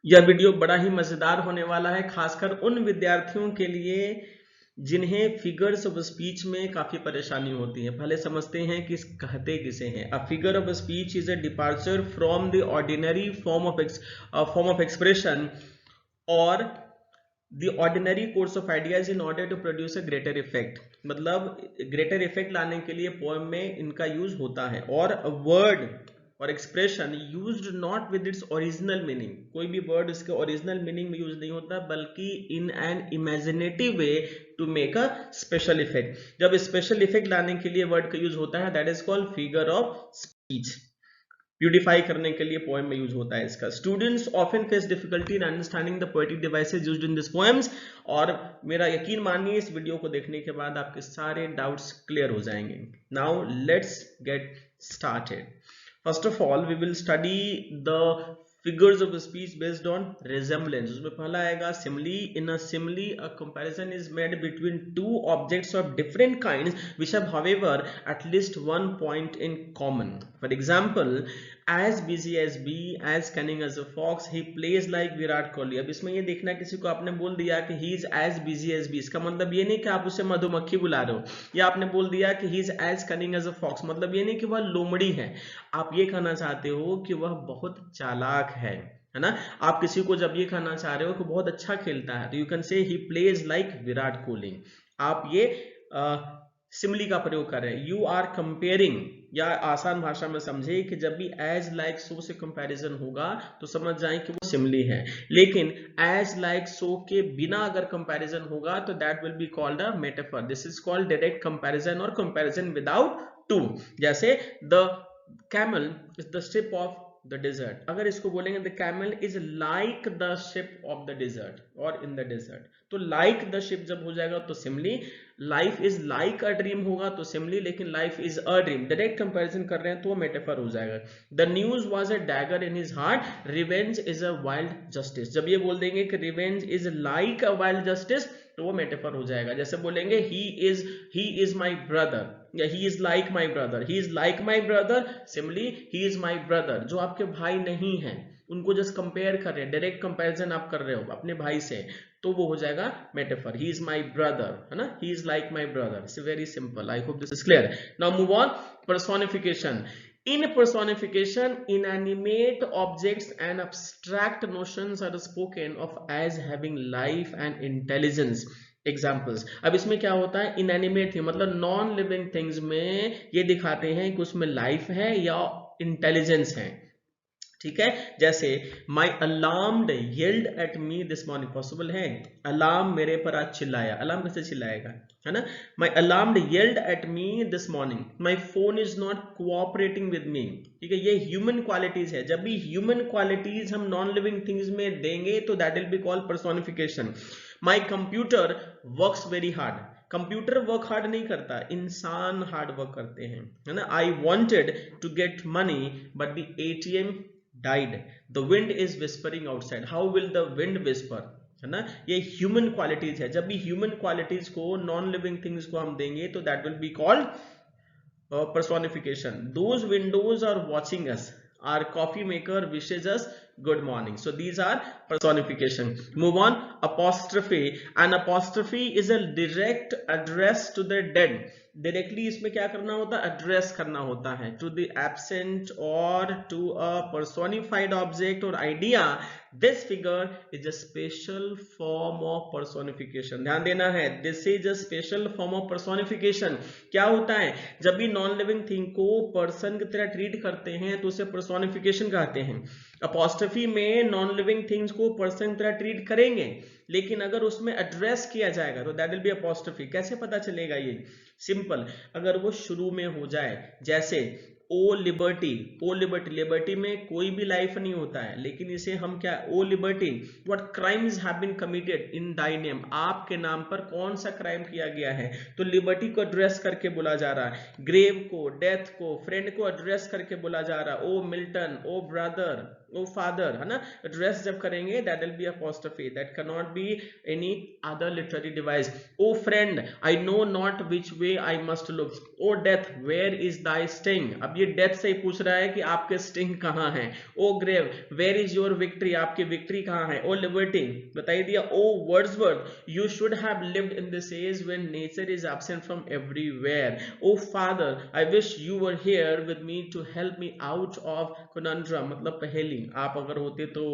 यह वीडियो बड़ा ही मजेदार होने वाला है, खासकर उन विद्यार्थियों के लिए जिन्हें फिगर्स ऑफ स्पीच में काफी परेशानी होती है। पहले समझते हैं कि कहते किसे हैं। A figure of speech is a departure from the ordinary form of expression और the ordinary course of ideas in order to produce a greater effect. मतलब ग्रेटर इफेक्ट लाने के लिए पोएम में इनका यूज होता है। और वर्ड और expression used not with its original meaning, कोई भी वर्ड इसके ओरिजिनल मीनिंग में यूज नहीं होता, बल्कि in an imaginative way to make a special effect. जब स्पेशल इफेक्ट लाने के लिए वर्ड का यूज होता है, that is called figure of speech. Beautify करने के लिए पोएम में यूज होता है इसका। Students often face difficulty in understanding the poetic devices used in this poems. और मेरा यकीन मानिए, इस वीडियो को देखने के बाद आपके सारे डाउट्स क्लियर हो जाएंगे। Now let's get started. First of all, we will study the figures of speech based on resemblance. उसमें पहला आएगा simile. In a simile, a comparison is made between two objects of different kinds which have, however, at least one point in common. For example, as busy as bee, as cunning as a fox, he plays like Virat Kohli. अब इसमें ये देखना, किसी को आपने बोल दिया कि he is as busy as bee, इसका मतलब ये नहीं कि आप उसे मधुमक्खी बुला रहे हो। या आपने बोल दिया कि he is as cunning as a fox, मतलब ये नहीं कि वह लोमड़ी है। आप ये कहना चाहते हो कि वह बहुत चालाक है ना। आप किसी को जब ये कहना चाह रहे हो कि बहुत अच्छा खेलता है, तो you can say he plays like Virat Kohli. आप ये सिमली का प्रयोग कर रहे हैं। यू आर कंपेयरिंग, या आसान भाषा में समझे कि जब भी एज लाइक सो से कंपैरिजन होगा तो समझ जाएं कि वो सिमली है। लेकिन एज लाइक सो के बिना अगर कंपैरिजन होगा तो that will be called a metaphor. This is called direct comparison और कंपैरिजन विदाउट टू। जैसे the camel is the ship of the desert, अगर इसको बोलेंगे the camel is like the ship of the desert और in the desert, तो like the ship जब हो जाएगा तो simile, life is like a dream होगा तो simile, लेकिन life is a dream direct comparison कर रहे हैं तो वो मेटाफर हो जाएगा। the news was a dagger in his heart, revenge is a wild justice, जब ये बोल देंगे कि revenge is like a wild justice तो वो मेटाफर हो जाएगा। जैसे बोलेंगे he is my brother, या he is like my brother, he is like my brother, simile he is my brother, जो आपके भाई नहीं है उनको जस्ट कंपेयर कर रहे हैं, डायरेक्ट कंपैरिजन आप कर रहे हो अपने भाई से, तो वो हो जाएगा metaphor. he is my brother, है ना, he is like my brother। It's very simple. I hope this is clear. Now move on. Personification. In personification, inanimate objects and abstract notions are spoken of as having life and intelligence. Examples. अब इसमें क्या होता है, inanimate मतलब non living things में ये दिखाते हैं कि उसमें लाइफ है या इंटेलिजेंस है। ठीक है, जैसे my alarmed yelled at me this morning, possible है अलार्म मेरे पर आज चिल्लाया, अलार्म कैसे चिल्लाएगा, है ना। My alarmed yelled at me this morning, my phone is not cooperating with me. ठीक है, ये ह्यूमन क्वालिटीज है। जब भी ह्यूमन क्वालिटीज हम नॉन लिविंग थिंग्स में देंगे तो that will be called personification. My computer works very hard, computer work hard नहीं करता, इंसान हार्ड वर्क करते हैं, है ना। I wanted to get money but the ATM died, the wind is whispering outside, how will the wind whisper, है ना। ये ह्यूमन क्वालिटीज है। जब भी ह्यूमन क्वालिटीज को नॉन लिविंग थिंग्स को हम देंगे तो that will be called personification. Those windows are watching us, our coffee maker wishes us good morning, so these are personification. Move on. Apostrophe. An apostrophe is a direct address to the dead. Directly इसमें क्या करना होता है, address करना होता है to the absent और to a personified object और idea. This figure is a special form of personification. ध्यान देना है, this is a special form of personification. क्या होता है, जब भी नॉन लिविंग थिंग को पर्सन की तरह ट्रीट करते हैं तो उसे पर्सोनिफिकेशन कहते हैं। अपॉस्ट्रोफी में नॉन लिविंग थिंग्स को पर्सन की तरह ट्रीट करेंगे, लेकिन अगर उसमें एड्रेस किया जाएगा तो दैट विल बी अपॉस्ट्रोफी। कैसे पता चलेगा ये, सिंपल, अगर वो शुरू में हो जाए, जैसे ओ लिबर्टी, ओ लिबर्टी, लिबर्टी में कोई भी लाइफ नहीं होता है, लेकिन इसे हम क्या, O liberty what crimes have been committed in thy name, आपके नाम पर कौन सा क्राइम किया गया है, तो लिबर्टी को एड्रेस करके बोला जा रहा है। ग्रेव को, डेथ को, फ्रेंड को एड्रेस करके बोला जा रहा है, O Milton, O brother, O father, है ना, एड्रेस जब करेंगे that will be apostrophe, that can not be any other literary device. O friend I know not which way I must look. O death where is thy sting, अब ये death से ही पूछ रहा है कि आपके स्टिंग कहाँ है। O grave where is your victory, आपकी विक्ट्री कहाँ है। ओ लिबर्टी बताई दिया। O Wordsworth you should have lived in this age when nature is absent from everywhere. O father I wish you were here with me to help me out of conundrum, मतलब पहेली, आप अगर होते तो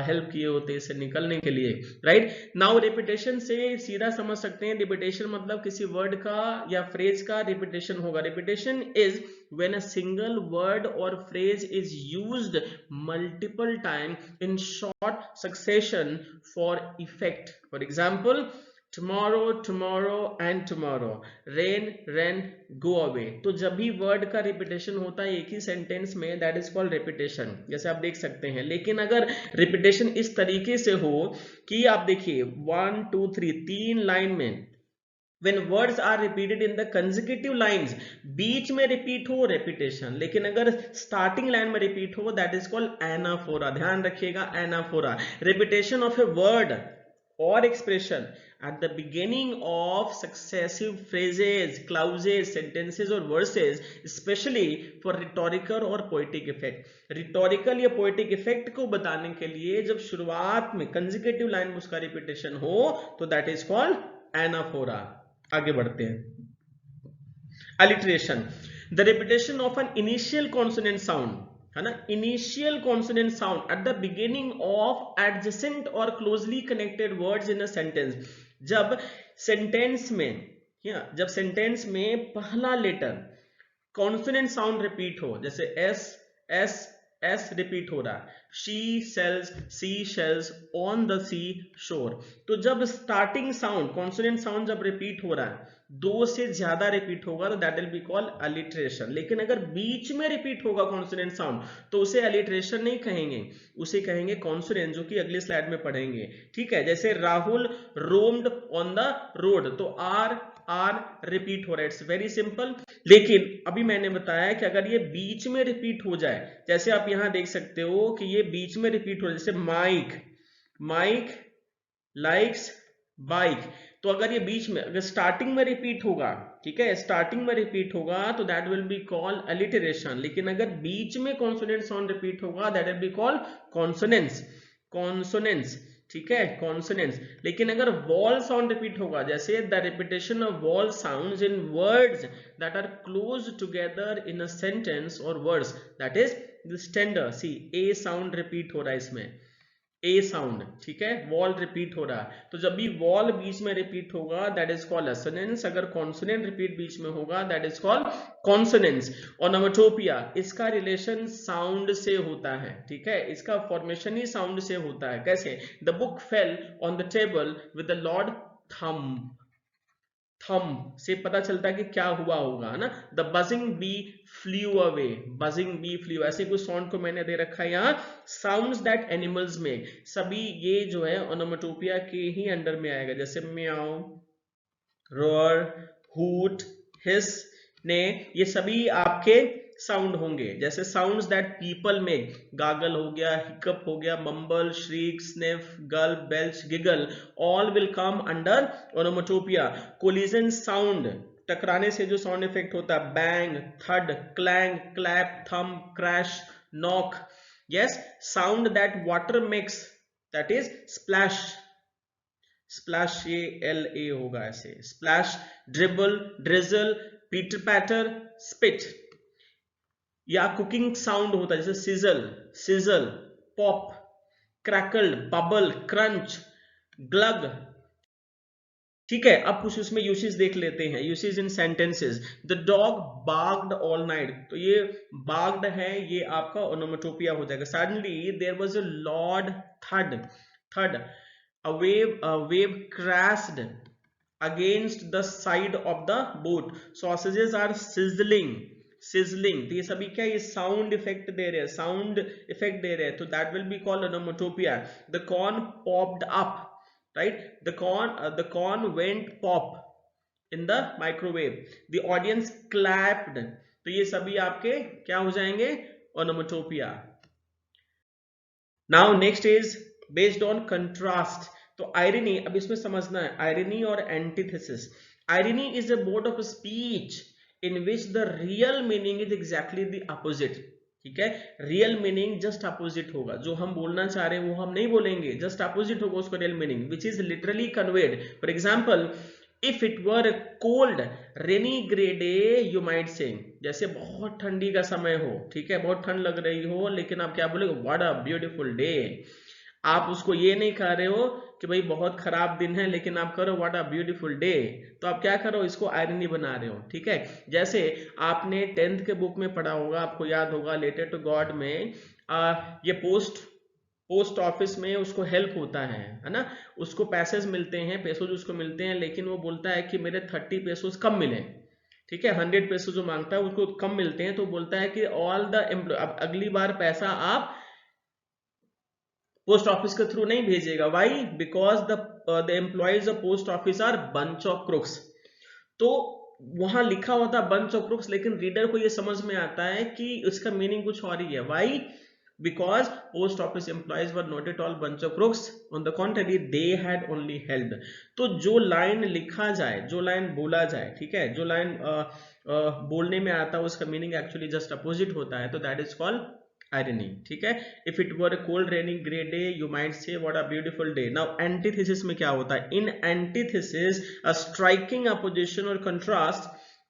help किए होते इससे निकलने के लिए, राइट। नाउ रिपीटेशन से सीधा समझ सकते हैं, रिपीटेशन मतलब किसी वर्ड का या फ्रेज का रिपीटेशन होगा। Repetition is when a single word or phrase is used multiple times in short succession for effect. For example, tomorrow, tomorrow and tomorrow, rain, rain, go away। तो जब भी word का repetition होता है एक ही sentence में, that is called repetition, जैसे आप देख सकते हैं। लेकिन अगर रिपीटेशन इस तरीके से हो कि आप देखिए 1 2 3 तीन लाइन में when words are repeated in the consecutive lines, बीच में रिपीट हो repetition, लेकिन अगर starting line में रिपीट हो that is called anaphora। ध्यान रखिएगा anaphora, repetition of a word or expression at the beginning of successive phrases, clauses, sentences or verses, especially for rhetorical or poetic effect। rhetorical या poetic effect को बताने के लिए जब शुरुआत में consecutive line में उसका repetition हो तो that is called anaphora। आगे बढ़ते हैं। Alliteration, the repetition of an initial consonant sound, है ना, initial consonant sound at the beginning of adjacent और closely connected words in a sentence. जब सेंटेंस में या जब सेंटेंस में पहला लेटर कॉन्सोनेंट साउंड रिपीट हो, जैसे एस एस एस रिपीट हो रहा है, she sells, sea shells, on the sea shore. तो जब स्टार्टिंग साउंड कॉन्सोनेंट साउंड जब रिपीट हो रहा है, दो से ज्यादा रिपीट होगा तो that will be called alliteration. लेकिन अगर बीच में रिपीट होगा कॉन्सोनेंट साउंड तो उसे अलिट्रेशन नहीं कहेंगे, उसे कहेंगे कॉन्सोनेंट, जो कि अगले स्लाइड में पढ़ेंगे, ठीक है। जैसे Rahul roamed on the road, तो आर आर रिपीट हो रहा है, इट्स वेरी सिंपल। लेकिन अभी मैंने बताया कि अगर ये बीच में रिपीट हो जाए, जैसे आप यहां देख सकते हो कि ये बीच में रिपीट हो जाए, जैसे माइक माइक लाइक्स बाइक, तो अगर ये बीच में अगर स्टार्टिंग में रिपीट होगा, ठीक है, स्टार्टिंग में रिपीट होगा तो that will be called alliteration. लेकिन अगर बीच में कॉन्सोनेंट साउंड रिपीट होगा that will be called consonance, consonance, ठीक है, कॉन्सोनेंस। लेकिन अगर वॉल साउंड रिपीट होगा, जैसे the repetition of vowel sounds in words that are close together in a sentence और words, that is the standard. See A sound repeat हो रहा है इसमें, ए साउंड, ठीक है, वॉल रिपीट हो रहा है, तो जब भी वॉल बीच में रिपीट होगा दैट इज कॉल्ड असोनेंस। अगर कॉन्सोनेंट रिपीट बीच में होगा that is called consonance. Onomatopoeia, इसका रिलेशन साउंड से होता है, ठीक है, इसका फॉर्मेशन ही साउंड से होता है। कैसे? The book fell on the table with the Lord thumb, thumb से पता चलता है कि क्या हुआ होगा, है ना। The buzzing bee flew away, buzzing bee flew, ऐसे कुछ साउंड को मैंने दे रखा है यहाँ। साउंड्स दैट एनिमल्स मेक, सभी ये जो है ओनोमेटोपिया के ही अंडर में आएगा, जैसे म्याऊ, रोअर, हूट, हिस, ने, ये सभी आपके साउंड होंगे। जैसे sounds that people make, gargle हो गया, हिकअप हो गया, mumble, shriek, sniff, gulp, belch, giggle, all will come under onomatopoeia. Collision sound, टकराने से जो साउंड इफेक्ट होता है, bang, thud, clang, clap, thump, crash, knock. Yes, sound that water makes, that is splash, splash, ये L A होगा ऐसे, splash, dribble, drizzle, pitter patter, spit. या cooking sound होता है, जैसे sizzle, sizzle, pop, crackle, bubble, crunch, glug, ठीक है। अब कुछ उसमें यूसेज देख लेते हैं, usage in sentences. The dog barked all night, तो ये बार्क्ड है, ये आपका ओनोमेटोपिया हो जाएगा। Suddenly there was a loud thud, thud, a wave crashed against the side of the boat, sausages are sizzling, sizzling, तो ये सभी क्या, ये साउंड इफेक्ट दे रहे हैं, साउंड इफेक्ट दे रहे हैं, तो that will be called onomatopoeia. The corn popped up, right, the corn went pop in the microwave, the audience clapped, तो ये सभी आपके क्या हो जाएंगे, onomatopoeia. Now next is based on contrast. तो आयरनी, अब इसमें समझना है आयरनी और antithesis. Irony is a mode of speech in which the real meaning is exactly the opposite. ठीक है, रियल मीनिंग जस्ट अपोजिट होगा, जो हम बोलना चाह रहे हैं वो हम नहीं बोलेंगे, जस्ट अपोजिट होगा उसका real meaning, which is literally conveyed. For example, if it were cold rainy grey day you might say, जैसे बहुत ठंडी का समय हो, ठीक है, बहुत ठंड लग रही हो, लेकिन आप क्या बोलेगे, व्हाट अ ब्यूटीफुल डे। आप उसको ये नहीं कह रहे हो कि भाई बहुत खराब दिन है, लेकिन आप करो व्हाट अ ब्यूटीफुल डे, तो आप क्या करो, इसको आयरनी बना रहे हो। ठीक है, जैसे आपने 10th के बुक में पढ़ा होगा, आपको याद होगा, लेटर टू गॉड में ये पोस्ट ऑफिस में उसको हेल्प होता है ना, उसको पैसेज मिलते हैं, पैसों उसको मिलते हैं, लेकिन वो बोलता है कि मेरे 30 पैसों कम मिले। ठीक है, 100 पैसों जो मांगता है उसको कम मिलते हैं, तो बोलता है कि ऑल द एम्प्लॉय, अब अगली बार पैसा आप पोस्ट ऑफिस के थ्रू नहीं भेजेगा। Why? Because the employees of post office are bunch of crooks. तो वहां लिखा होता है बंच ऑफ क्रुक्स, लेकिन रीडर को ये समझ में आता है कि इसका मीनिंग कुछ और ही है। Why? Because post office employees were not at all bunch of crooks, on the contrary they had only help. तो जो लाइन लिखा जाए, जो लाइन बोला जाए, ठीक है, जो लाइन बोलने में आता है उसका मीनिंग एक्चुअली जस्ट अपोजिट होता है, तो दैट इज कॉल्ड irony। ठीक है, if it were cold rainy gray day you might say what a beautiful day। now antithesis में क्या होता है, in antithesis a striking opposition or contrast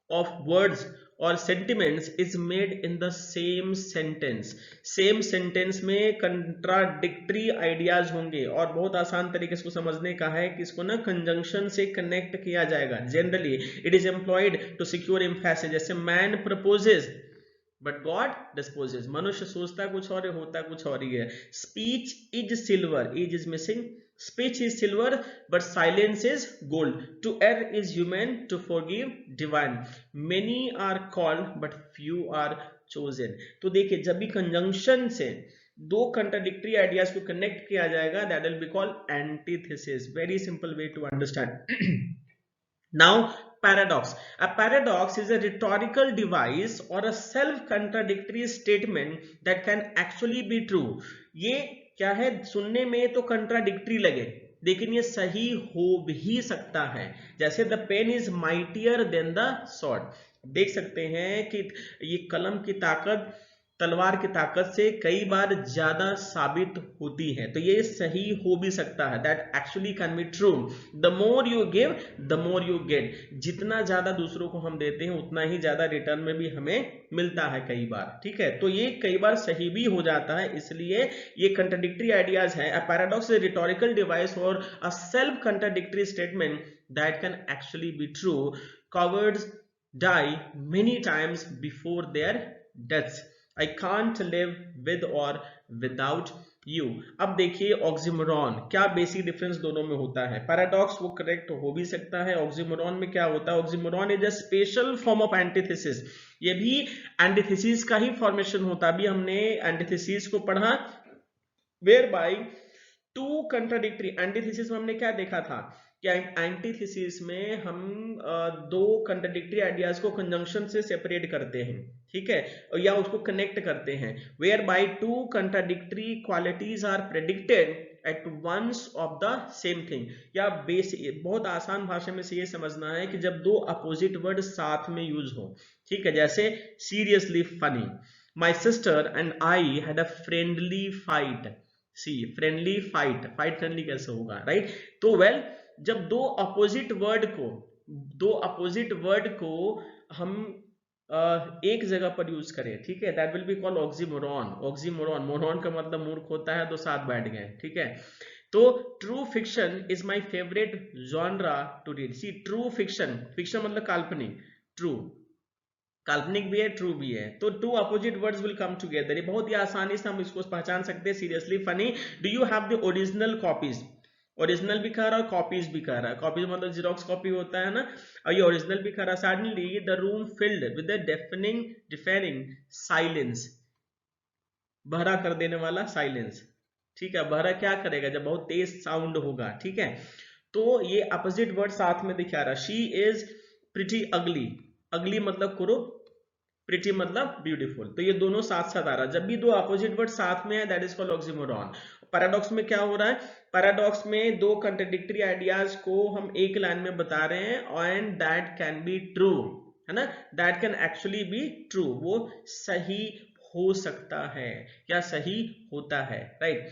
of words or sentiments is made in the same sentence। same sentence में contradictory ideas होंगे, और बहुत आसान तरीके से इसको समझने का है कि इसको ना conjunction से connect किया जाएगा। generally it is employed to secure emphasis, जैसे man proposes but God disposes, मनुष्य सोचता कुछ और होता कुछ और ही है। Speech is silver, is missing, speech is silver but silence is gold, to err is human, to forgive divine, many are called but few are chosen. तो देखिए, जब भी कंजंक्शन से दो कंट्राडिक्टरी आइडियाज को कनेक्ट किया जाएगा, that will be called antithesis. Very simple way to understand. Now, paradox. A paradox is a rhetorical device or a self-contradictory statement that can actually be true। ये क्या है, सुनने में तो contradictory लगे, लेकिन ये सही हो भी सकता है। जैसे the pen is mightier than the sword। देख सकते हैं कि ये कलम की ताकत तलवार की ताकत से कई बार ज्यादा साबित होती है, तो ये सही हो भी सकता है। That actually can be true. The more you give the more you get. जितना ज्यादा दूसरों को हम देते हैं उतना ही ज्यादा रिटर्न में भी हमें मिलता है कई बार। ठीक है, तो ये कई बार सही भी हो जाता है, इसलिए ये कंट्राडिक्टरी आइडियाज है। A paradox is rhetorical device और a self contradictory statement that can actually be true. Cowards die many times before their deaths। I can't live with or without you। अब देखिए ऑक्सीमोरॉन, क्या basic difference दोनों में होता है। Paradox वो correct हो भी सकता है, ऑक्सीमोरॉन में क्या होता है, oxymoron is a special form of antithesis. ये भी एंटीथेसिस का ही फॉर्मेशन होता है। अभी हमने एंटीथेसिस को पढ़ा, whereby two contradictory. Antithesis में हमने क्या देखा था कि एंटीथेसिस में हम दो कंट्राडिक्टरी आइडियाज को कंजंक्शन से सेपरेट करते हैं, ठीक है, या उसको कनेक्ट करते हैं। Whereby two contradictory qualities are predicted at once of the same thing. या बेसिक बहुत आसान भाषा में से ये समझना है कि जब दो अपोजिट वर्ड साथ में यूज हो, ठीक है, जैसे seriously funny, my sister and I had a friendly fight. See friendly fight, fight friendly कैसे होगा, राइट। तो वेल, जब दो अपोजिट वर्ड को हम एक जगह पर यूज करें, ठीक है, that will be called oxymoron. Oxymoron, moron का मतलब मूर्ख होता है, तो साथ बैठ गए, ठीक है। तो true fiction is my favourite genre to read. See true fiction, fiction मतलब काल्पनिक, ट्रू काल्पनिक भी है, ट्रू भी है, तो two opposite words will come together. ये बहुत ही आसानी से हम इसको पहचान सकते हैं। Seriously funny, do you have the original copies. Original भी कह रहा है, कॉपीज भी कह रहा है। कॉपीज मतलब जीरोक्स कॉपी होता है ना, और ये ओरिजिनल भी कह रहा है। Suddenly the room filled with a deafening silence, बहरा कर देने वाला साइलेंस, ठीक है। बहरा क्या करेगा, जब बहुत तेज साउंड होगा, ठीक है। तो ये अपोजिट वर्ड साथ में दिखा रहा है। शी इज प्रिटी अगली, अगली मतलब कुरूप, प्रिटी मतलब ब्यूटीफुल। तो ये दोनों साथ साथ आ रहा है। जब भी दो अपोजिट वर्ड साथ में है that is called oxymoron. Paradox में क्या हो रहा है, पैराडॉक्स में दो कंट्राडिक्टरी आइडियाज को हम एक लाइन में बता रहे हैं and that can be true, है ना, that can actually be true, वो सही हो सकता है या सही होता है, right.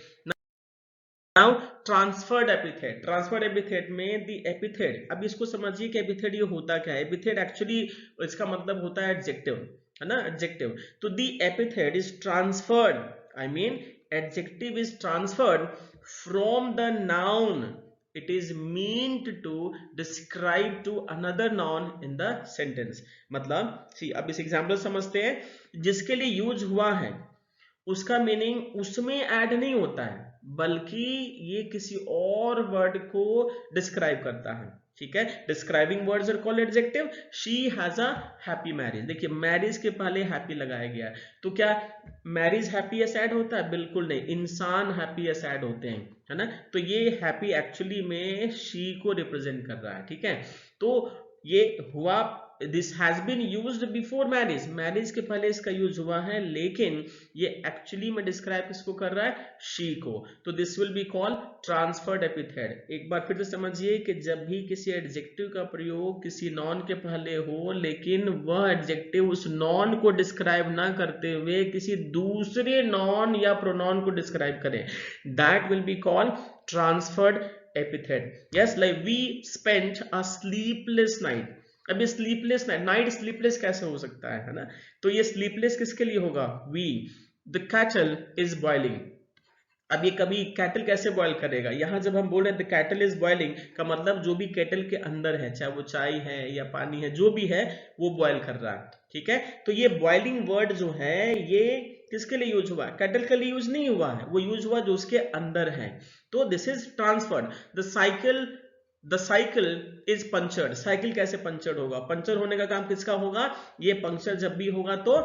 Now transferred epithet, transferred epithet में द एपिथेट, अब इसको समझिए कि एपिथेट ये होता क्या है। एपिथेट एक्चुअली इसका मतलब होता है एडजेक्टिव, है ना, एडजेक्टिव। तो the epithet is transferred, I mean adjective is transferred from the noun it is meant to describe to another noun in the sentence। मतलब सी अब इस एग्जांपल समझते हैं, जिसके लिए यूज हुआ है उसका मीनिंग उसमें ऐड नहीं होता है बल्कि ये किसी और वर्ड को डिस्क्राइब करता है, ठीक है। Describing words are called adjective. She has a happy marriage, देखिए मैरिज के पहले हैप्पी लगाया गया है, तो क्या मैरिज हैप्पी या सैड होता है? बिल्कुल नहीं, इंसान हैप्पी या सैड होते हैं, है ना। तो ये हैप्पी एक्चुअली में शी को रिप्रेजेंट कर रहा है, ठीक है। तो ये हुआ, this has been used before marriage, marriage के पहले इसका यूज हुआ है, लेकिन ये एक्चुअली में डिस्क्राइब किसको कर रहा है? शी को। तो this will be called transferred epithet. एक बार फिर से समझिए कि जब भी किसी एडजेक्टिव का प्रयोग किसी नॉन के पहले हो लेकिन वह एडजेक्टिव उस नॉन को डिस्क्राइब ना करते हुए किसी दूसरे नॉन या प्रोनाउन को डिस्क्राइब करे, that will be called transferred epithet। yes, like we spent a sleepless night। अब ये स्लीपलेस नाइट, स्लीपलेस कैसे हो सकता है ना। तो ये स्लीपलेस किसके लिए होगा? We, the kettle is boiling. अब ये कभी कैटल कैसे बॉयल करेगा? यहां जब हम बोल रहे हैं द कैटल इज बॉइलिंग का मतलब जो भी कैटल के अंदर है, चाहे वो चाय है या पानी है, जो भी है वो बॉयल कर रहा है, ठीक है। तो ये बॉइलिंग वर्ड जो है ये किसके लिए यूज हुआ है? कैटल के लिए यूज नहीं हुआ है, वो यूज हुआ जो उसके अंदर है। तो this is transferred. The cycle is punctured, cycle कैसे पंचर्ड होगा? पंचर होने का काम किसका होगा? ये पंचर जब भी होगा तो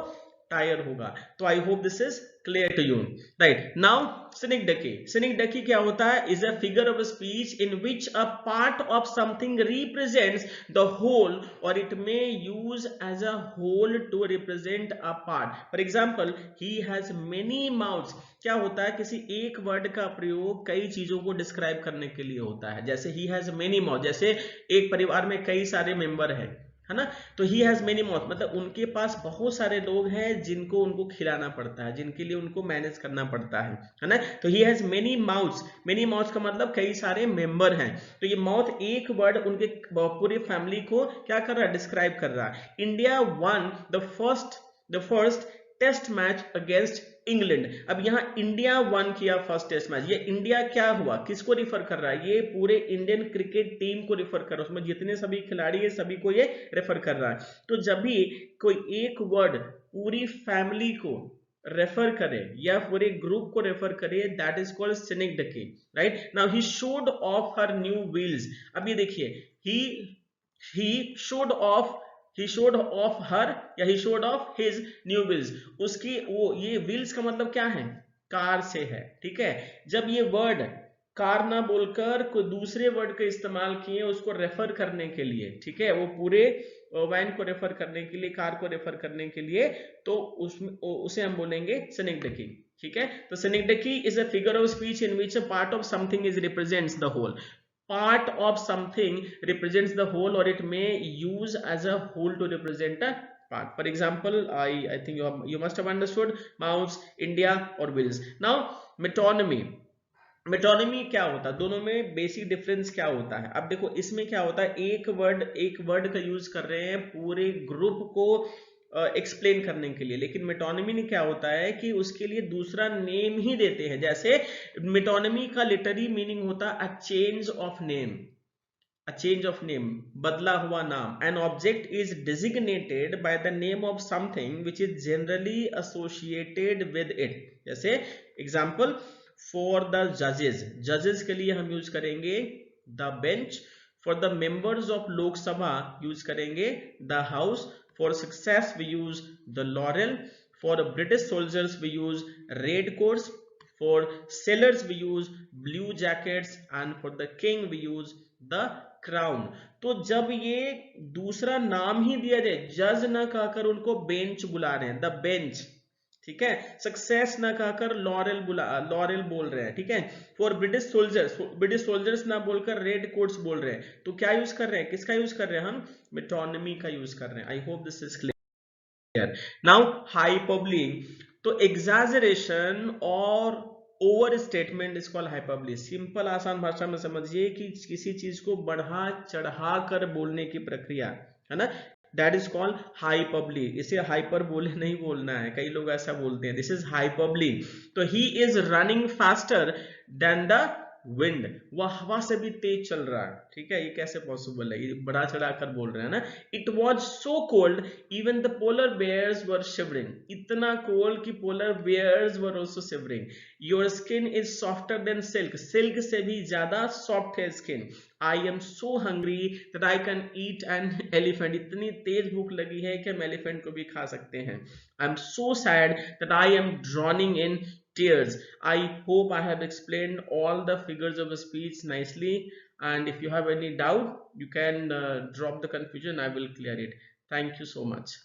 टायर होगा। तो I hope this is clear to you, right. Now synecdoche, synecdoche क्या होता है? Is a figure of speech in which a part of something represents the whole और it may use as a whole to represent a part. For example, he has many mouths. क्या होता है? किसी एक word का प्रयोग कई चीजों को डिस्क्राइब करने के लिए होता है। जैसे ही हैज मेनी माउथ, जैसे एक परिवार में कई सारे मेंबर हैं, है ना, तो ही हैज मेनी माउथ मतलब उनके पास बहुत सारे लोग हैं जिनको उनको खिलाना पड़ता है, जिनके लिए उनको मैनेज करना पड़ता है ना। तो ही has many mouths, many mouths का मतलब कई सारे मेंबर हैं। तो ये माउथ एक वर्ड उनके पूरी फैमिली को क्या कर रहा है? डिस्क्राइब कर रहा है। India won the first test match against England. अब यहाँ इंडिया वन किया फर्स्ट टेस्ट मैच, ये इंडिया क्या हुआ? किसको रिफर कर रहा है? ये पूरे इंडियन क्रिकेट टीम को रिफर कर रहा है, उसमें जितने सभी खिलाड़ी है सभी को ये रेफर कर रहा है। तो जब भी कोई एक वर्ड पूरी फैमिली को रेफर करे या पूरे ग्रुप को रेफर करे, that is called synecdoche, right. Now he showed off her new wheels. अब ये देखिए, he showed off, he showed off her या he showed off his new wheels। उसकी वो, ये wheels का मतलब क्या है? कार से है, ठीक है। जब ये वर्ड कार ना बोलकर कोई दूसरे वर्ड का इस्तेमाल किए उसको रेफर करने के लिए, ठीक है, वो पूरे वैन को रेफर करने के लिए, कार को रेफर करने के लिए, तो उसमें उसे हम बोलेंगे सिनिकडकी, ठीक है। तो synecdoche is a figure of speech in which a part of something is represents the whole. Part of something represents the whole or it may use as a whole to represent a part। For example, I think you must have understood mouse, India और wheels। Now metonymy, metonymy क्या होता है? दोनों में basic difference क्या होता है? अब देखो इसमें क्या होता है, एक वर्ड का यूज कर रहे हैं पूरे ग्रुप को एक्सप्लेन करने के लिए, लेकिन मेटोनिमी में क्या होता है कि उसके लिए दूसरा नेम ही देते हैं। जैसे मेटोनिमी का लिटरली मीनिंग होता है a change of name, a change of name, बदला हुआ नाम। An object is designated by the name of something which is generally associated with it। जैसे example, for the judges, judges के लिए हम यूज करेंगे the bench। for the members of लोक सभा यूज करेंगे the house। for success we use the laurel। for British soldiers we use red coats। For sailors we use blue jackets and for the king we use the crown. तो जब ये दूसरा नाम ही दिया जाए, जज ना कहकर उनको बेंच बुला रहे हैं, द बेंच, ठीक है, सक्सेस ना कहकर लॉरेल बोल रहे हैं, ठीक है। फॉर ब्रिटिश सोल्जर्स ना बोलकर रेड कोट्स बोल रहे हैं, तो क्या यूज कर रहे हैं, किसका यूज कर रहे हैं, हम मेटोनिमी का यूज कर रहे हैं। आई hope this is clear. Now hyperbole, तो एग्जैजरेशन और over statement is called hyperbole. Simple आसान भाषा में समझिए कि किसी चीज को बढ़ा चढ़ा कर बोलने की प्रक्रिया है ना, दैट इज कॉल्ड हाइपरबोली। इसे हाइपरबोले नहीं बोलना है, कई लोग ऐसा बोलते हैं, दिस इज हाइपरबोली। तो he is running faster than the wind, वह हवा से भी तेज चल रहा है, ठीक है। ये कैसे पॉसिबल है, ये बढ़ा चढ़ा कर बोल रहे हैं ना। It was so cold even the polar bears were shivering, इतना कोल्ड कि polar bears were also shivering. Your skin is softer than silk, silk से भी ज्यादा सॉफ्ट है skin. I am so hungry that I can eat an elephant, इतनी तेज भूख लगी है कि हम एलिफेंट को भी खा सकते हैं। आई am so sad that I am drowning in tears. I hope I have explained all the figures of speech nicely, and if you have any doubt you can drop the confusion, I will clear it. Thank you so much.